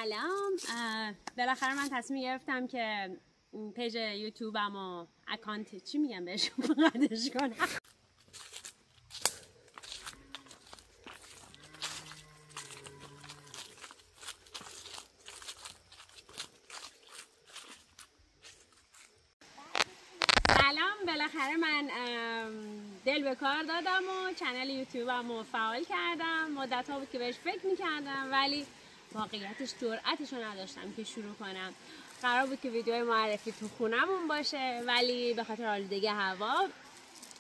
سلام. بالاخره من تصمیم گرفتم که پیج یوتیوبم و اکانت چی میگم بهشون قدش کنم. سلام، بالاخره من دل به کار دادم و چنل یوتیوبم رو فعال کردم. مدت ها بود که بهش فکر میکردم ولی واقعیتش جرأتش رو نداشتم که شروع کنم. قرار بود که ویدیوهای معرفی تو خونمون باشه ولی به خاطر آلودگی هوا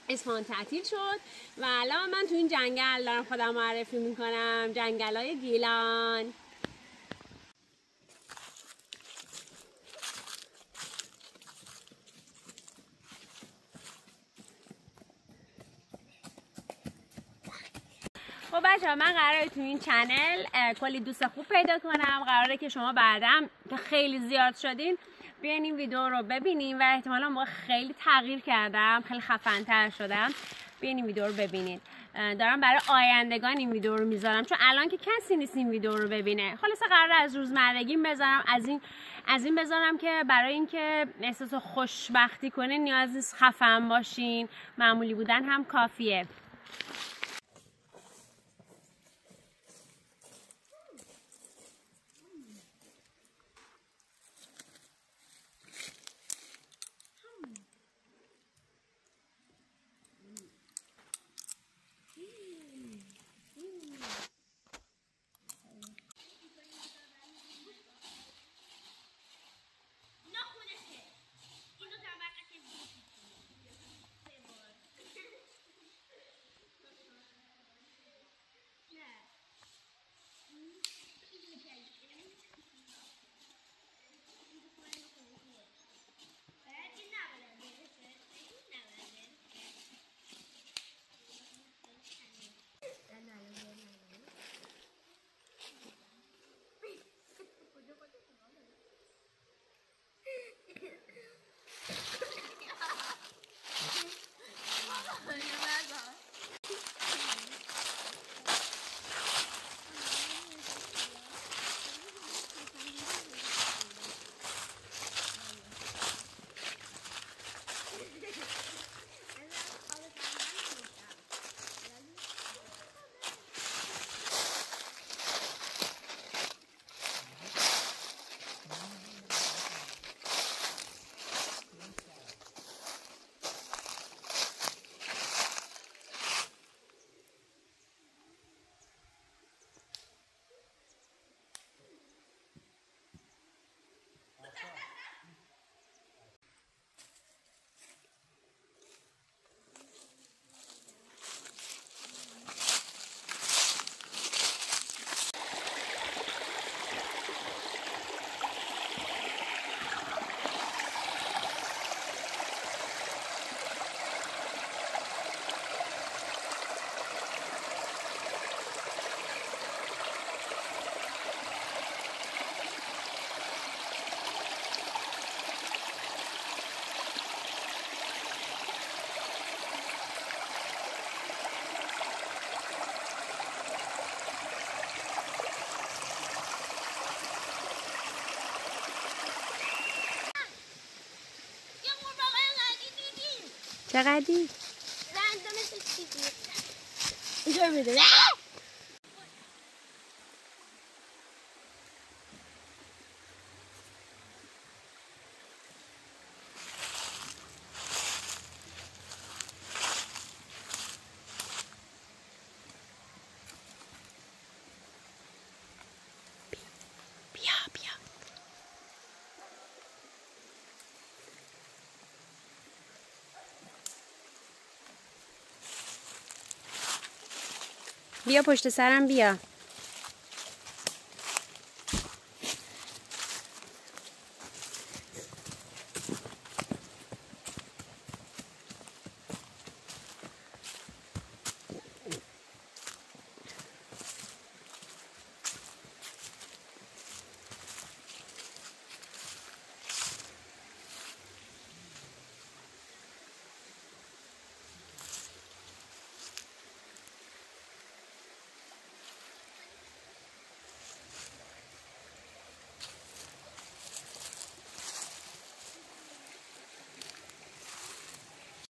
اصفهان تعطیل شد و الان من تو این جنگل دارم خودم معرفی میکنم، جنگل‌های گیلان. خب بچه‌ها، من قراره تو این چنل کلی دوست خوب پیدا کنم. قراره که شما بعدم که خیلی زیاد شدین بیاین این ویدیو رو ببینین و احتمالا موقع خیلی تغییر کردم، خیلی خفن‌تر شدم. بیاین این ویدیو رو ببینید. دارم برای آیندگان این ویدیو رو میذارم چون الان که کسی نیست این ویدیو رو ببینه. خلاصه قراره از روزمرگیم بذارم، از این بذارم که برای اینکه احساس خوشبختی کنین نیاز نیست خفن باشین، معمولی بودن هم کافیه. چقدی؟ اینجا میده. بیا پشت سرم بیا.